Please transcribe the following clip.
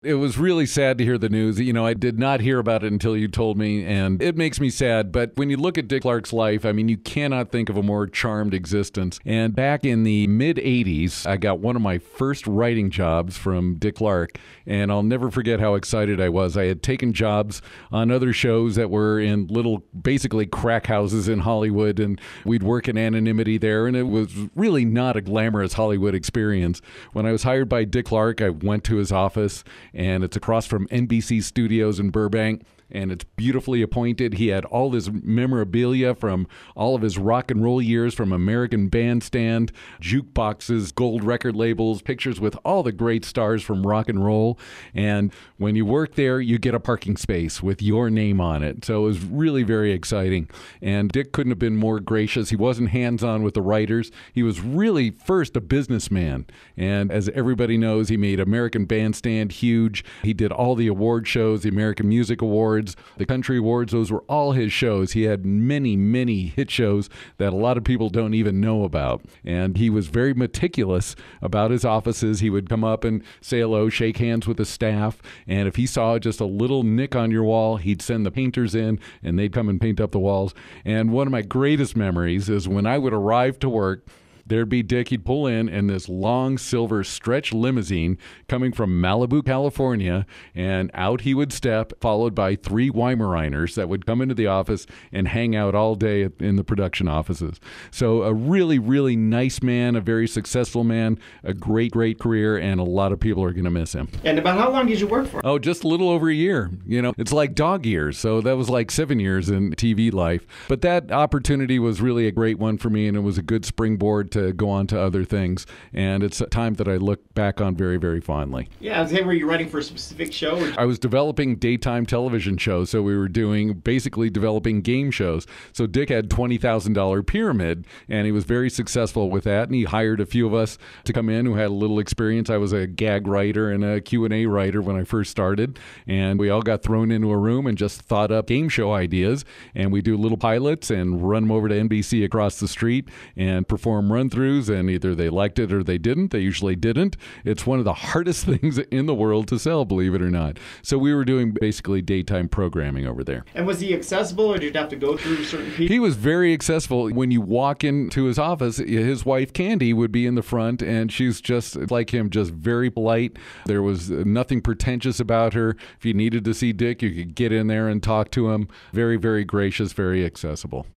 It was really sad to hear the news. I did not hear about it until you told me, and it makes me sad. But when you look at Dick Clark's life, I mean, you cannot think of a more charmed existence. And back in the mid-'80s, I got one of my first writing jobs from Dick Clark, and I'll never forget how excited I was. I had taken jobs on other shows that were in little, basically crack houses in Hollywood, and we'd work in anonymity there, and it was really not a glamorous Hollywood experience. When I was hired by Dick Clark, I went to his office, and it's across from NBC Studios in Burbank. And it's beautifully appointed. He had all this memorabilia from all of his rock and roll years, from American Bandstand, jukeboxes, gold record labels, pictures with all the great stars from rock and roll. And when you work there, you get a parking space with your name on it. So it was really very exciting. And Dick couldn't have been more gracious. He wasn't hands-on with the writers. He was really first a businessman. And as everybody knows, he made American Bandstand huge. He did all the award shows, the American Music Awards, the Country Awards. Those were all his shows. He had many, many hit shows that a lot of people don't even know about. And he was very meticulous about his offices. He would come up and say hello, shake hands with the staff. And if he saw just a little nick on your wall, he'd send the painters in and they'd come and paint up the walls. And one of my greatest memories is when I would arrive to work, there'd be Dick. He'd pull in this long silver stretch limousine coming from Malibu, California, and out he would step, followed by 3 Weimaraners that would come into the office and hang out all day in the production offices. So a really, really nice man, a very successful man, a great, great career, and a lot of people are going to miss him. And about how long did you work for? Oh, just a little over a year. It's like dog years, so that was like 7 years in TV life. But that opportunity was really a great one for me, and it was a good springboard to go on to other things, and it's a time that I look back on very, very fondly. Yeah, I was saying, were you writing for a specific show? I was developing daytime television shows, so we were basically developing game shows. So Dick had $20,000 pyramid, and he was very successful with that, and he hired a few of us to come in who had a little experience. I was a gag writer and a Q&A writer when I first started, and we all got thrown into a room and just thought up game show ideas, and we do little pilots and run them over to NBC across the street and perform run-throughs, and either they liked it or they didn't. They usually didn't. It's one of the hardest things in the world to sell, believe it or not. So we were doing basically daytime programming over there. And was he accessible, or did you have to go through certain people? He was very accessible. When you walk into his office, his wife Candy would be in the front, and she's just like him, just very polite. There was nothing pretentious about her. If you needed to see Dick, you could get in there and talk to him. Very, very gracious, very accessible.